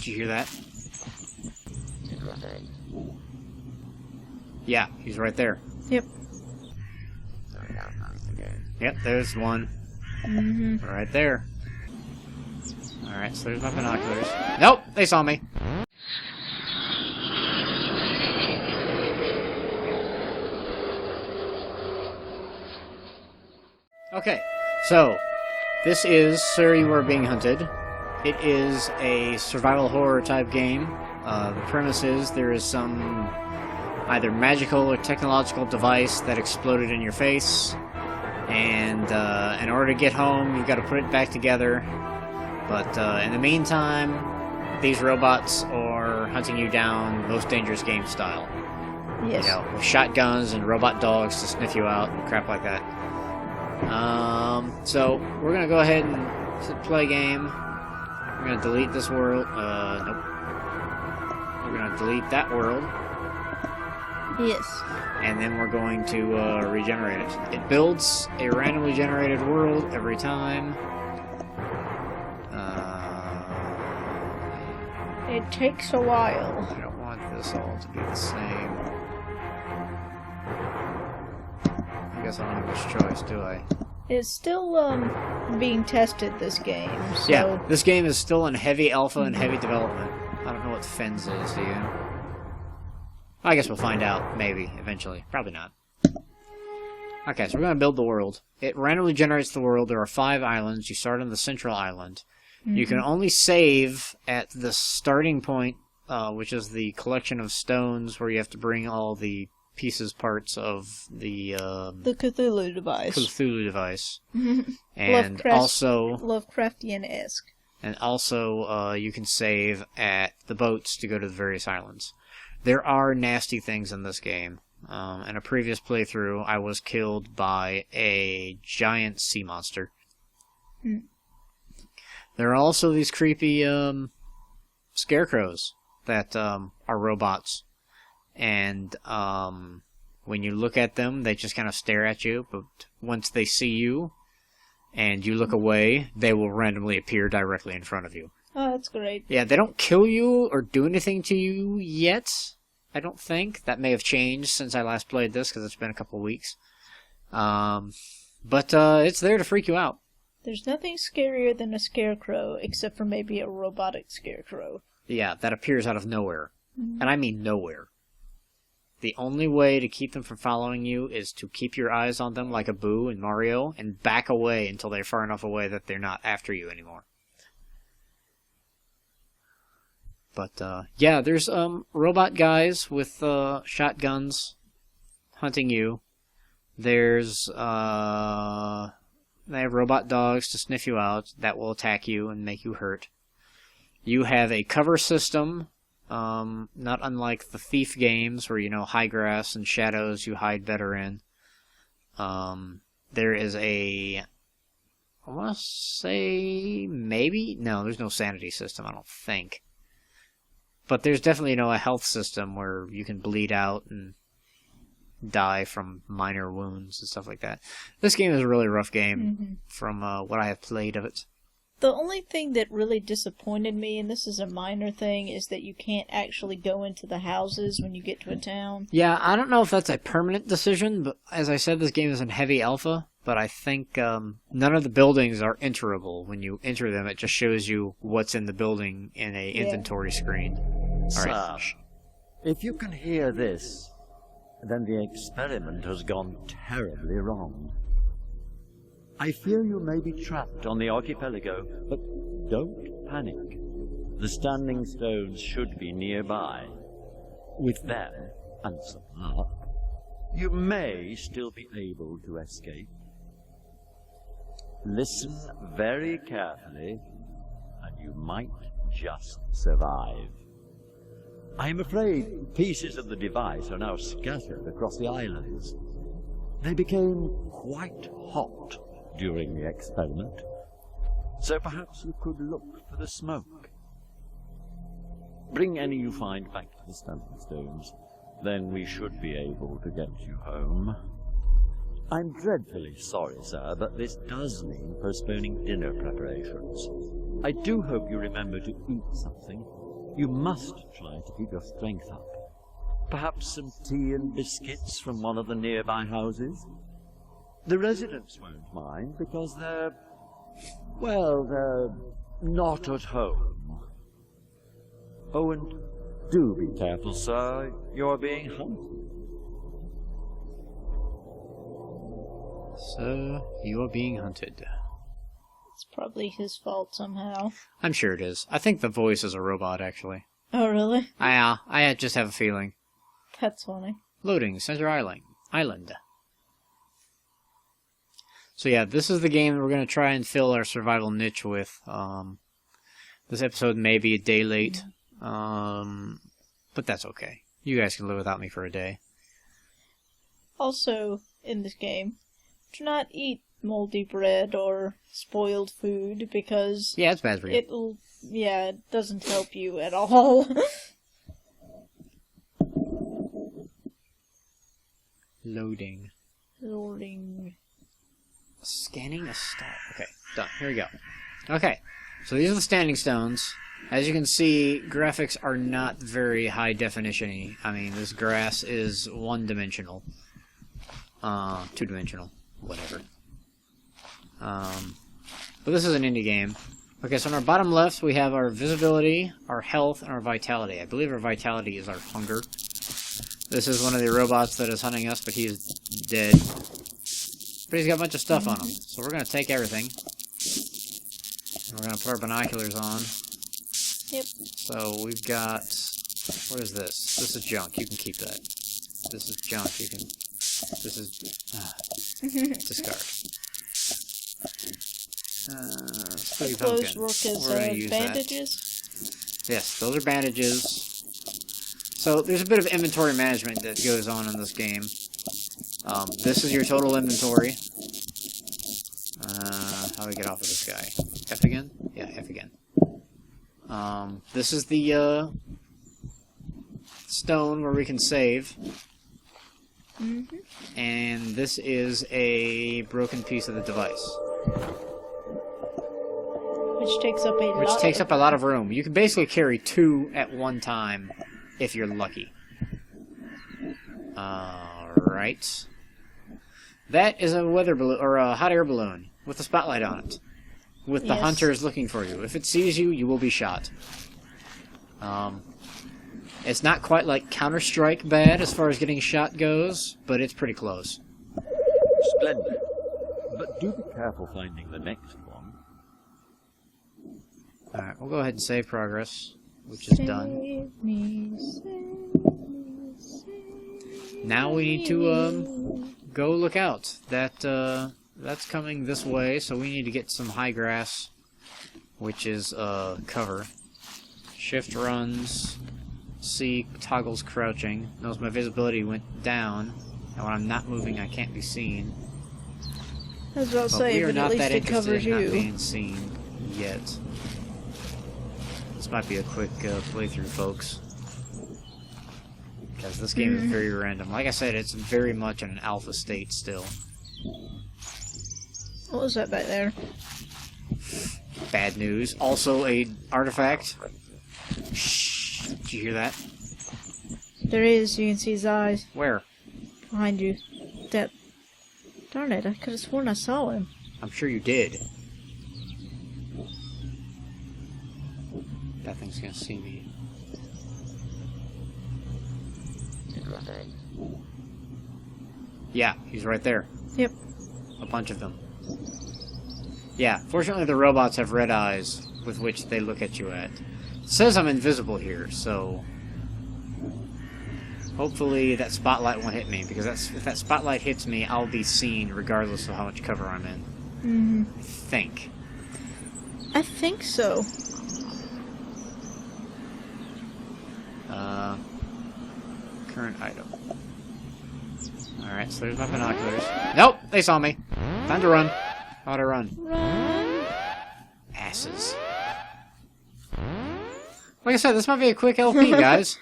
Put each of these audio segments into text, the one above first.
Did you hear that? Yeah, he's right there. Yep. Yep, there's one. Mm-hmm. Right there. Alright, so there's my binoculars. Nope, they saw me. Okay, so this is Sir, You Are Being Hunted. It is a survival horror type game. The premise is there is some either magical or technological device that exploded in your face, and in order to get home, you've got to put it back together. But in the meantime, these robots are hunting you down most dangerous game style. Yes. You know, with shotguns and robot dogs to sniff you out and crap like that. So we're gonna go ahead and play game. We're gonna delete this world. Nope. We're gonna delete that world. Yes. And then we're going to regenerate it. It builds a randomly generated world every time. It takes a while. I don't want this all to be the same. I guess I don't have much choice, do I? It's still being tested, this game. So... Yeah, this game is still in heavy alpha and heavy development. I don't know what Fens is, do you? I guess we'll find out, maybe, eventually. Probably not. Okay, so we're going to build the world. It randomly generates the world. There are 5 islands. You start on the central island. Mm-hmm. You can only save at the starting point, which is the collection of stones where you have to bring all the pieces, parts of the Cthulhu device. Cthulhu device. And also... Lovecraftian-esque. And also, you can save at the boats to go to the various islands. There are nasty things in this game. In a previous playthrough, I was killed by a giant sea monster. Mm. There are also these creepy scarecrows that are robots. And when you look at them, they just kind of stare at you. But once they see you and you look away, they will randomly appear directly in front of you. Oh, that's great. Yeah, they don't kill you or do anything to you yet, I don't think. That may have changed since I last played this, because it's been a couple of weeks. But it's there to freak you out. There's nothing scarier than a scarecrow, except for maybe a robotic scarecrow. Yeah, that appears out of nowhere. Mm-hmm. And I mean nowhere. The only way to keep them from following you is to keep your eyes on them like a Boo in Mario, and back away until they're far enough away that they're not after you anymore. But, yeah, there's robot guys with shotguns hunting you. There's, they have robot dogs to sniff you out that will attack you and make you hurt. You have a cover system, not unlike the Thief games where, you know, high grass and shadows you hide better in. There is a... I want to say maybe? No, there's no sanity system, I don't think. But there's definitely, you know, a health system where you can bleed out and die from minor wounds and stuff like that. This game is a really rough game from what I have played of it. The only thing that really disappointed me, and this is a minor thing, is that you can't actually go into the houses when you get to a town. Yeah, I don't know if that's a permanent decision, but as I said, this game is in heavy alpha, but I think none of the buildings are enterable. When you enter them, it just shows you what's in the building in a inventory screen. Sir, All right. If you can hear this, then the experiment has gone terribly wrong. I fear you may be trapped on the archipelago, but don't panic. The standing stones should be nearby. With them, and some luck, you may still be able to escape. Listen very carefully, and you might just survive. I am afraid pieces of the device are now scattered across the islands. They became quite hot during the experiment, so perhaps you could look for the smoke. Bring any you find back to the standing stones, then we should be able to get you home. I'm dreadfully sorry, sir, but this does mean postponing dinner preparations. I do hope you remember to eat something. You must try to keep your strength up. Perhaps some tea and biscuits from one of the nearby houses? The residents won't mind because they're not at home. Oh, and do be careful, sir. You're being hunted. So, you are being hunted. It's probably his fault somehow. I'm sure it is. I think the voice is a robot, actually. Oh, really? I just have a feeling. That's funny. Loading, Center Island. So yeah, this is the game we're going to try and fill our survival niche with. This episode may be a day late, but that's okay. You guys can live without me for a day. Also, in this game, do not eat moldy bread or spoiled food because Yeah, it's bad for you. it doesn't help you at all. Loading. Scanning a star. Okay, done. Here we go. Okay, so these are the standing stones. As you can see, graphics are not very high definition-y. I mean, this grass is one-dimensional. Two-dimensional. Whatever. But this is an indie game. Okay, so on our bottom left, we have our visibility, our health, and our vitality. I believe our vitality is our hunger. This is one of the robots that is hunting us, but he is dead. But he's got a bunch of stuff on him. So we're going to take everything. And we're going to put our binoculars on. Yep. So we've got... What is this? This is junk. You can keep that. This is junk. You can... This is... discard. Spooky Those pumpkin. work as We're going to use bandages? that. Yes, those are bandages. So there's a bit of inventory management that goes on in this game. This is your total inventory. How do we get off of this guy? F again? Yeah, F again. This is the stone where we can save. Mm-hmm. And this is a broken piece of the device. Which takes up a lot of room. You can basically carry 2 at one time if you're lucky. Alright. That is a weather balloon, or a hot air balloon, with a spotlight on it. With the hunters looking for you. If it sees you, you will be shot. It's not quite like Counter-Strike bad as far as getting shot goes, but it's pretty close. Splendid. But do be careful finding the next one. Alright, we'll go ahead and save progress, which is done. Save me. Now we need to go look out. That's coming this way, so we need to get some high grass, which is cover. Shift runs, C toggles crouching. Notice my visibility went down, and when I'm not moving, I can't be seen. I was about to say, we are but not at least that it interested covers in not you. being seen yet. This might be a quick playthrough, folks. Because this game is very random. Like I said, it's very much in an alpha state still. What was that back there? Bad news. Also a artifact. Shh. Did you hear that? There is. You can see his eyes Where? behind you. That. Darn it! I could have sworn I saw him. I'm sure you did. That thing's gonna see me. Yeah, he's right there. Yep. A bunch of them. Yeah, fortunately the robots have red eyes with which they look at you at. It says I'm invisible here, so... Hopefully that spotlight won't hit me, because if that spotlight hits me, I'll be seen regardless of how much cover I'm in. Mm-hmm. I think. I think so. Current item. Alright, so there's my binoculars. Nope! They saw me! Time to run. How'd I run? Run. Asses. Like I said, this might be a quick LP, guys.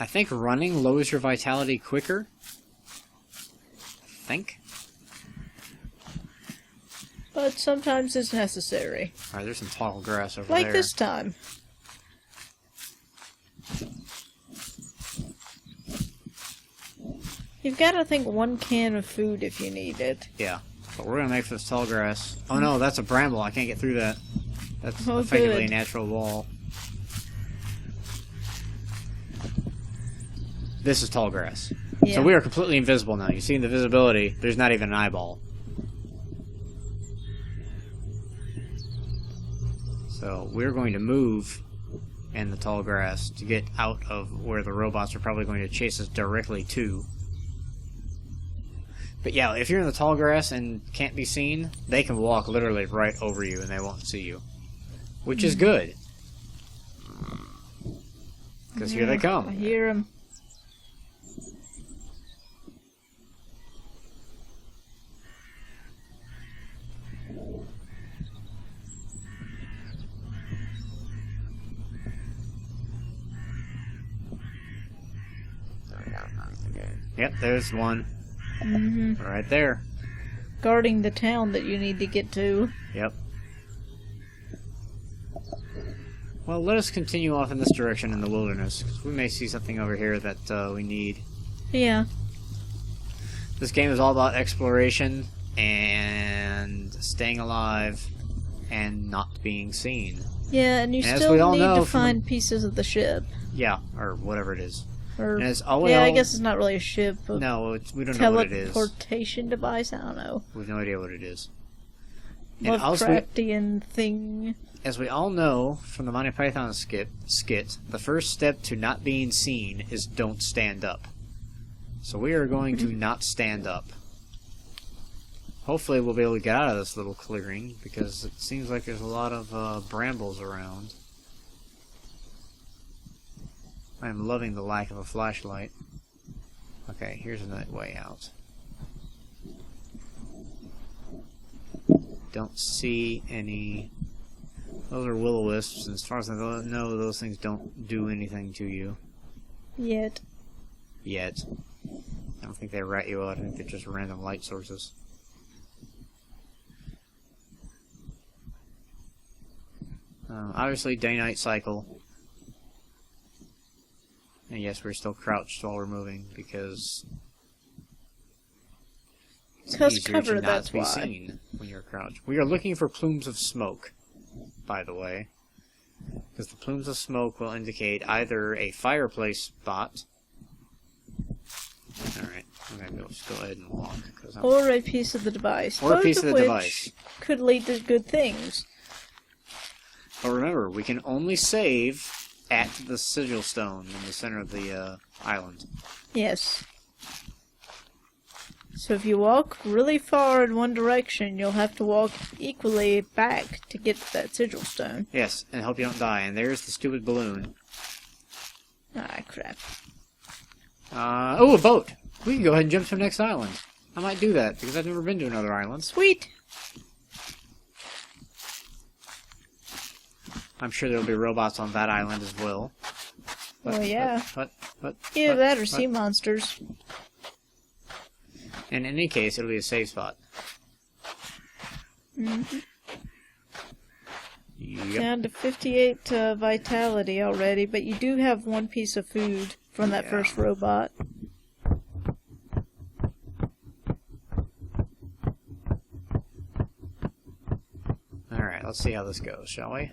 I think running lowers your vitality quicker. think. But sometimes it's necessary. Alright, there's some tall grass over Like there. this time. You've got, I think, 1 can of food if you need it. Yeah. But we're gonna make for this tall grass. Oh no, that's a bramble. I can't get through that. That's Oh, effectively a good. natural wall. This is tall grass. Yeah. So we are completely invisible now. You see in the visibility, there's not even an eyeball. So we're going to move in the tall grass to get out of where the robots are probably going to chase us directly to. But yeah, if you're in the tall grass and can't be seen, they can walk literally right over you and they won't see you. Which is good. Because here they I come. hear them. Yep, there's one. Mm-hmm. Right there. Guarding the town that you need to get to. Yep. Well, let us continue off in this direction in the wilderness, because we may see something over here that we need. Yeah. This game is all about exploration and staying alive and not being seen. Yeah, and you And as still we all need know to from find pieces of the ship. Yeah, or whatever it is. Or, And as all we yeah, I all- guess it's not really a ship. A No, we don't know what it is. teleportation device? I don't know. We have no idea what it is. And also, Lovecraftian thing. as we all know from the Monty Python skit, the first step to not being seen is don't stand up. So we are going to not stand up. Hopefully we'll be able to get out of this little clearing, because it seems like there's a lot of brambles around. I'm loving the lack of a flashlight. Okay, here's a way out. Don't see any... Those are will-o-wisps, and as far as I know, those things don't do anything to you. Yet. Yet. I don't think they rat you out, I think they're just random light sources. Obviously, day-night cycle. And yes, we're still crouched while we're moving, because... it's Because easier cover, to not that's be why. seen when you're crouched. We are looking for plumes of smoke, by the way. Because the plumes of smoke will indicate either a fireplace spot... Alright, I'm gonna go ahead and walk. Or a piece of the device. Or a both piece of the which device. could lead to good things. But remember, we can only save at the sigil stone in the center of the island. Yes. So if you walk really far in one direction, you'll have to walk equally back to get to that sigil stone. Yes, and hope you don't die. And there's the stupid balloon. Ah, crap. Oh, a boat! We can go ahead and jump to the next island. I might do that, because I've never been to another island. Sweet! I'm sure there'll be robots on that island as well. Oh, yeah. But Either that or sea monsters. in any case, it'll be a safe spot. Mm-hmm. Yep. Down to 58 vitality already, but you do have 1 piece of food from that Yeah. first robot. Alright, let's see how this goes, shall we?